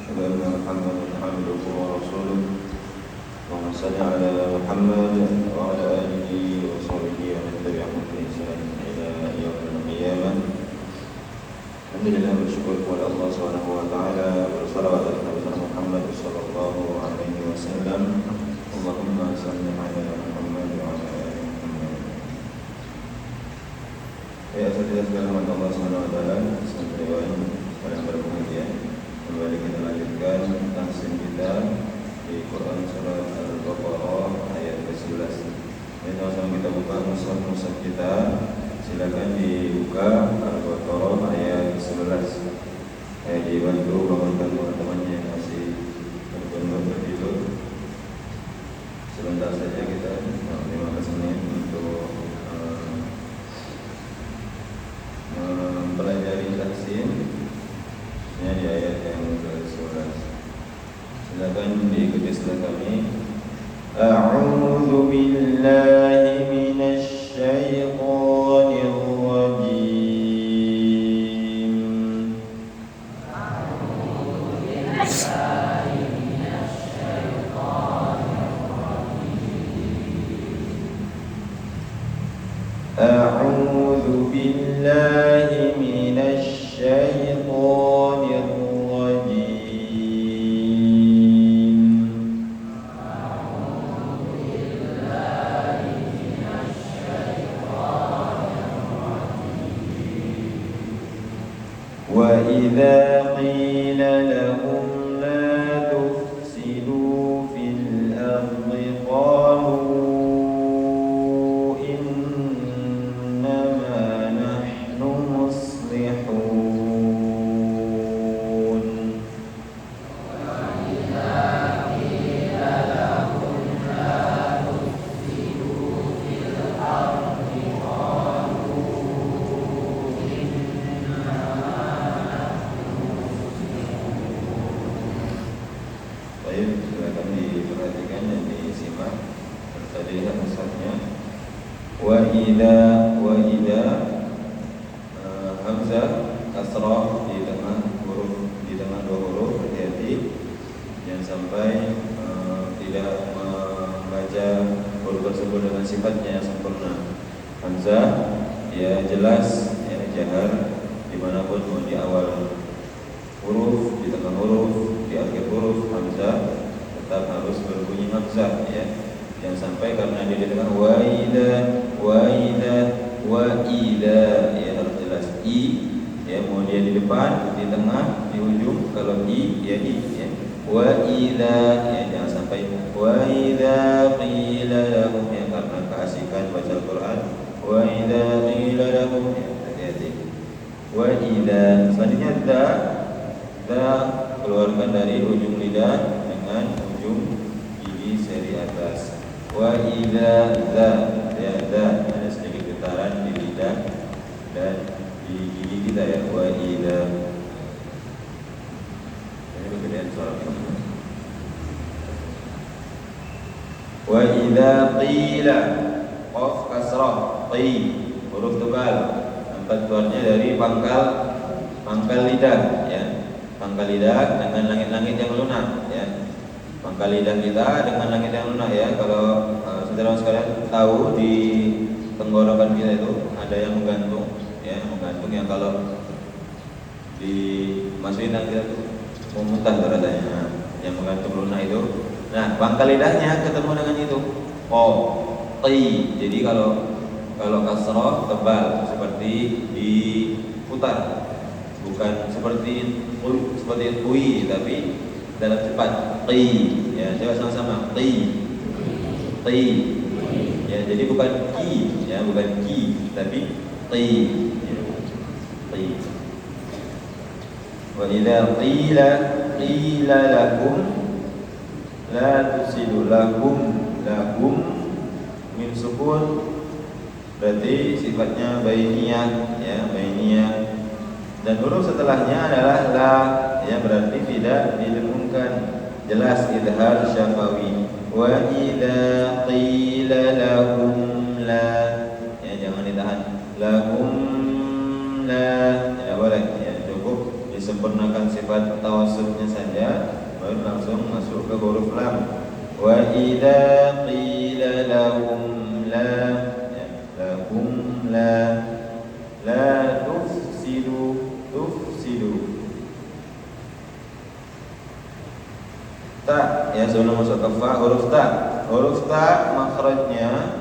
أشهد أن محمدا عبده ورسوله اللهم صل على محمد وعلى آله وصحبه ومن تبعهم بإحسان إلى يوم القيامة. Alhamdulillah, bersyukur kepada Allah Subhanahu wa taala, bersalawat atas Nabi Muhammad sallallahu alaihi wasallam. Allahumma shalli ala Muhammad wa ala ali Muhammad. Ya, saya segala rahmat Allah Subhanahu wa taala, semoga pada berbahagia. Kembali kita lanjutkan tafsir kita di Quran surat Al-Baqarah ayat ke-11. Dan sama kita buka mushaf kita. Silakan dibuka Al-Baqarah ayat 11. Saya dibantu bangunkan teman-temannya yang masih tertidur. Sebentar saja kita 15 menit untuk mempelajari tafsir di ayat yang ke-11. Silakan diikuti setelah kami. A'udzu billahi minasy syaithanir rajim. A'udzu billahi minasy syaithanir rajim. A'udzu billahi minasy syaithanir rajim. وَإِذَا قِيلَ لَهُمْ لَا تُفْسِدُوا فِي الْأَرْضِ قَالُوا إِنَّمَا نَحْنُ مُصْلِحُونَ. وَإِذَا قِيلَ لَهُمْ لَا تُفْسِدُوا فِي الْأَرْضِ silakan diperhatikan dan disimak serta dilihat mushafnya. Wa idza hamzah kasrah di tengah dua huruf, hati-hati jangan sampai tidak membaca huruf tersebut dengan sifatnya yang sempurna. Hamzah ya jelas ya jahar dimanapun, mau di awal huruf, di tengah huruf, di akhir huruf, hamzah tetap harus berbunyi hamzah ya. Jangan sampai karena dia di tengah wa idza ya harus jelas i ya, mau dia di depan, di tengah, di ujung. Kalau i ya i ya. Wa idza ya jangan sampai wa idza qila lahum ya, karena keasikan baca Al-Qur'an. Wa idza qila lahum ya, hati-hati. Wa idza selanjutnya da keluarkan dari ujung lidah dengan ujung gigi seri atas. Wa idza ya ada sedikit getaran di lidah dan di gigi kita ya. Wa idza ini kegedean suara. Wa idza qila qaf kasrah qi huruf tunggal, tempat keluarnya dari pangkal lidah ya. Pangkal lidah dengan langit-langit yang lunak ya. Pangkal lidah kita dengan langit yang lunak ya. Kalau saudara sekalian tahu di tenggorokan kita itu ada yang menggantung ya, yang kalau dimasukin kita tuh mau muntah rasanya. Yang menggantung lunak itu. Nah, pangkal lidahnya ketemu dengan itu. Qi. Jadi kalau kasrah tebal seperti diputar. Bukan seperti kui, tapi dalam cepat qi ya. Coba sama-sama qi ya. Jadi bukan ki ya, bukan ki tapi qi ya. Qi. Wa idza qila lakum la tusidu lahum min sukun berarti sifatnya bainiyah ya, bainiyah. Dan huruf setelahnya adalah la ya, berarti tidak didengungkan, jelas idhar syafawi. Wa idza qila lahum la ya, jangan ditahan lahum la ya, boleh ya, cukup disempurnakan sifat tawassutnya saja, baru langsung masuk ke huruf lam. Wa idza qila lahum la, ya, lahum la tufsidu, ta, ya, sebelum masuk ke fa, huruf ta makhrajnya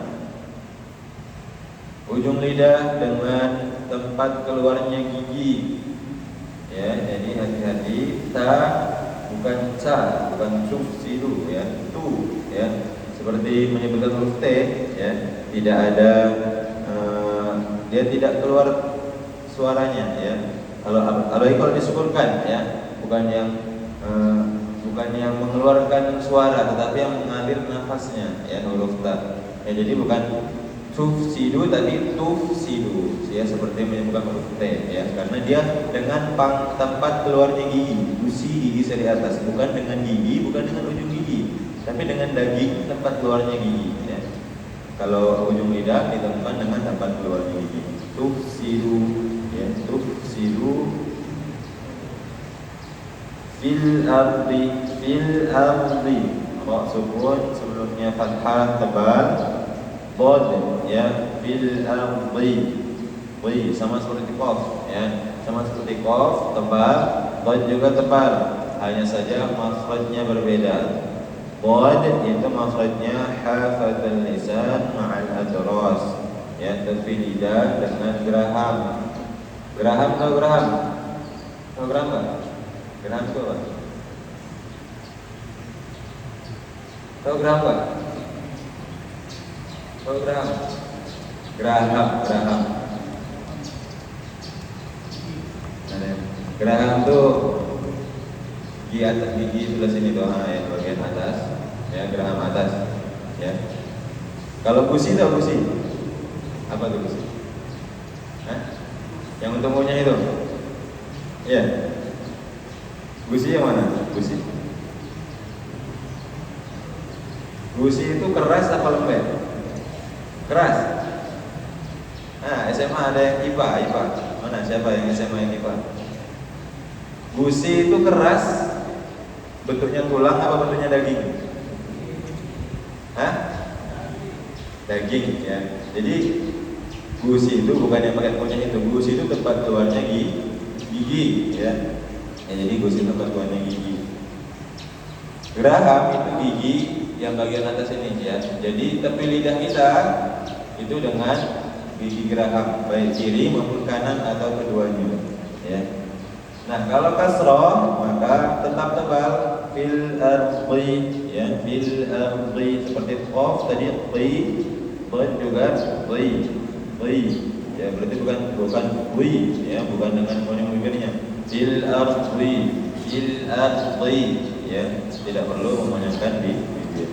ujung lidah dengan tempat keluarnya gigi, ya, jadi hati-hati, ta bukan ca, bukan tufsidu, ya, tu, ya, seperti menyebutkan huruf t, ya, tidak ada dia tidak keluar suaranya, ya. Kalau disukurkan, ya, bukan yang mengeluarkan suara, tetapi yang mengalir nafasnya, ya, huruf ta. Ya, jadi bukan tufsidu tapi tufsidu, ya, seperti menyebutkan huruf t, ya, karena dia dengan tempat keluarnya gigi, gusi gigi dari atas, bukan dengan gigi, bukan dengan ujung gigi, tapi dengan daging tempat keluarnya gigi, ya. Kalau ujung lidah ditemukan dengan tempat keluarnya gigi. Tufsidu, ya, tufsidu fil ardi, ra sukun sebelumnya fathah tebal, bod, ya, fil ardi, sama seperti qaf, ya, sama seperti qaf tebal, bod juga tebal, hanya saja makhrajnya berbeda. Bod itu makhrajnya hafatul lisan ma'al adras, ya, tepi lidah dengan geraham. Geraham atau geraham? Tahu geraham enggak? Geraham itu apa? Tahu geraham enggak? Tahu geraham? Geraham. Geraham tuh gigi atas, gigi sebelah sini tuh, ya, bagian atas, ya, geraham atas, ya. Kalau gusi itu gusi, apa tuh gusi? Yang untuk maunya itu, ya. Gusi yang mana? Gusi itu keras apa lembek? Keras. Nah, SMA ada yang IPA. Mana, siapa yang SMA yang IPA? Gusi itu keras, bentuknya tulang apa bentuknya daging? Daging, ya. Jadi gusi itu bukan yang pakai kunyah itu. Gusi itu tempat keluarnya gigi, ya. Jadi gusi tempat keluarnya gigi. Geraham itu gigi yang bagian atas ini, ya. Jadi tepi lidah kita itu dengan gigi geraham, baik kiri maupun kanan atau keduanya, ya. Nah, kalau kasroh maka tetap tebal, fil ardi, ya, fil ardi, seperti qaf tadi qi, qad juga qi, ya, berarti bukan qi, ya, bukan dengan monyong bibirnya. Fil ardi, ya, tidak perlu memonyongkan di bibir.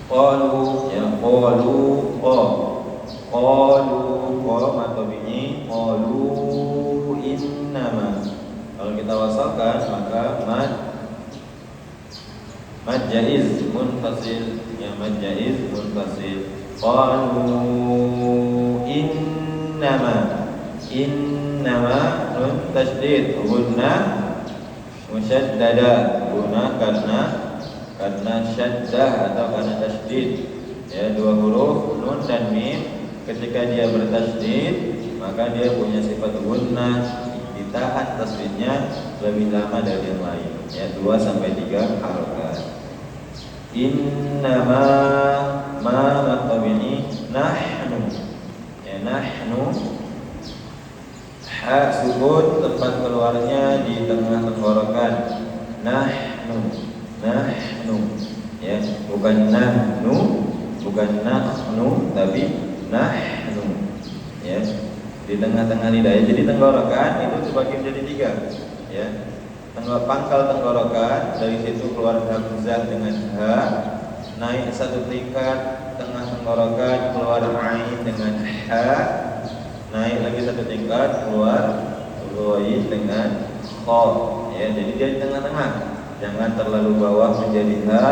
Qalu, ya, qalu atau bunyi qalu innama. Kalau kita wasalkan maka mad jaiz munfasil, ya, mad jaiz munfasil. Qalu innama nun tasydid, gunna musyaddada, guna karena syaddah atau karena tasydid, ya, dua huruf nun dan mim. Ketika dia bertasydid maka dia punya sifat gunnah, ditahan tasydidnya lebih lama dari yang lain, ya, 2 sampai 3 harokat. Innama ma ini nahnu, ya, nahnu, ha sukun tempat keluarnya di tengah tenggorokan, nahnu, ya, bukan nahnu tapi nahnu, ya, di tengah-tengah lidah. Jadi tenggorokan itu terbagi menjadi 3, ya. Pangkal tenggorokan, dari situ keluar hamzah dengan ha, naik 1 tingkat tengah tenggorokan keluar ain dengan ha, naik lagi 1 tingkat keluar ghain dengan kha, ya. Jadi dia di tengah-tengah, jangan terlalu bawah menjadi ha,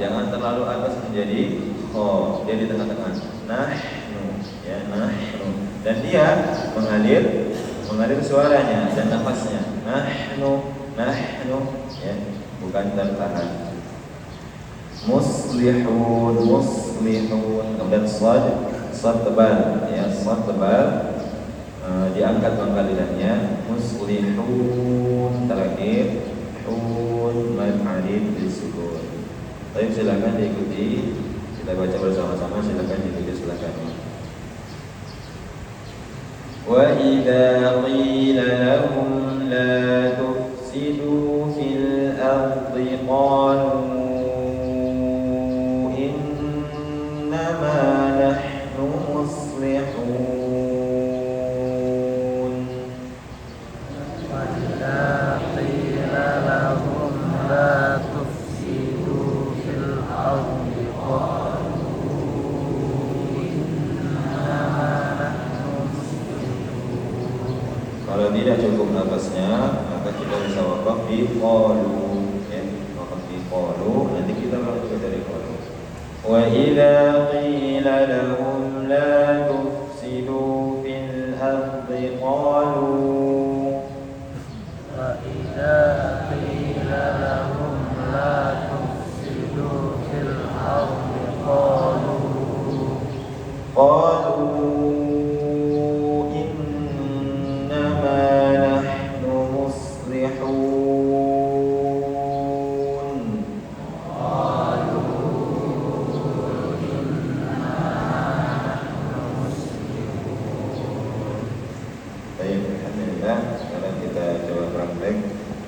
jangan terlalu atas menjadi kha, dia di tengah-tengah. Nahnu, ya, nahnu, dan dia mengalir mengalir suaranya dan nafasnya. Nahnu, nahnu, ya, bukan tertahan. Muslihun, muslihun. Kemudian sad tebal, ya, sad tebal. Diangkat pangkalilannya. Muslihun terakhir. Hun mad alif disukun. Baik, silakan diikuti. Kita baca bersama-sama. Silakan diikuti, silakan. Wa idza qila lahum la tufsidu fil ardi qalu innama nahnu muslihun. Wa idza qila lahum la tufsidu fil ardi qalu innama nahnu muslihun. Kalau tidak cukup nafasnya, maka kita bisa wakaf di qalu, ya, wakaf di qalu. Nanti kita langsung dari qalu. Wa idza qila lahum la tufsidu